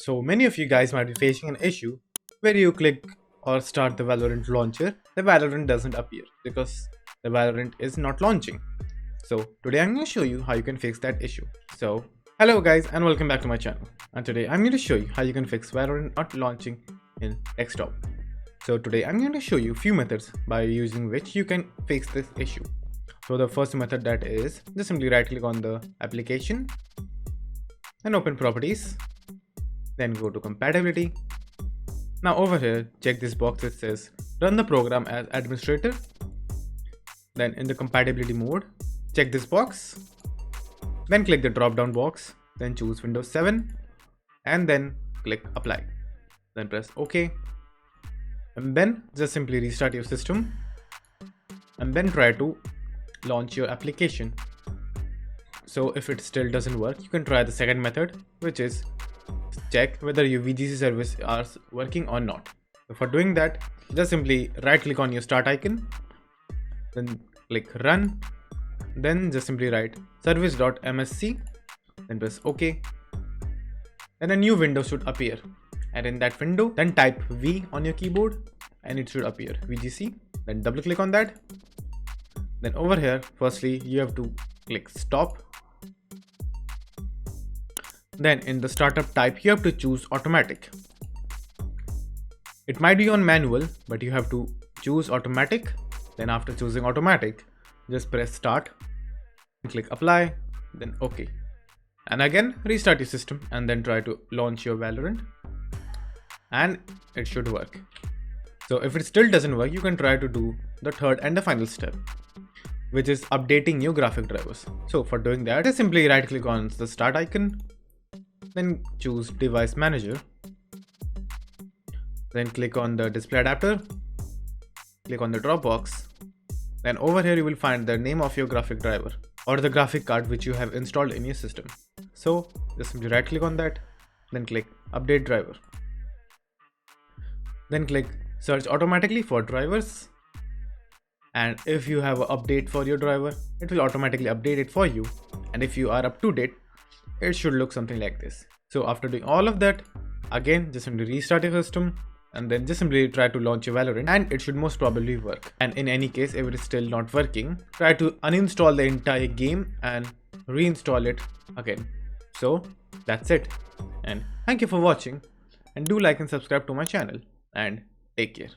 So many of you guys might be facing an issue where you click or start the Valorant launcher, the Valorant doesn't appear because the Valorant is not launching. So today I'm going to show you how you can fix that issue. So hello guys and welcome back to my channel. And today I'm going to show you how you can fix Valorant not launching in desktop. So today I'm going to show you a few methods by using which you can fix this issue. So the first method, that is just simply right click on the application and open properties. Then go to compatibility. Now over here, check this box that says run the program as administrator. Then in the compatibility mode, check this box. Then click the drop down box. Then choose Windows 7 and then click apply. Then press OK. And then just simply restart your system and then try to launch your application. So if it still doesn't work, you can try the second method, which is check whether your VGC service is working or not. So for doing that, just simply right click on your start icon, then click run, then just simply write service.msc, then press OK. Then a new window should appear, and in that window then type V on your keyboard and it should appear VGC. Then double click on that. Then over here, firstly you have to click stop. Then in the startup type, you have to choose automatic. It might be on manual, but you have to choose automatic. Then after choosing automatic, just press start, click apply, then OK. And again, restart your system and then try to launch your Valorant. And it should work. So if it still doesn't work, you can try to do the third and the final step, which is updating your graphic drivers. So for doing that, just simply right click on the start icon, then choose device manager, then click on the display adapter, click on the Dropbox. Then over here you will find the name of your graphic driver or the graphic card which you have installed in your system. So just simply right click on that, then click update driver, then click search automatically for drivers. And if you have an update for your driver, it will automatically update it for you. And if you are up to date, it should look something like this. So after doing all of that, again just simply restart your system and then just simply try to launch your Valorant, and it should most probably work. And in any case, if it is still not working, try to uninstall the entire game and reinstall it again. So that's it, and thank you for watching, and do like and subscribe to my channel, and take care.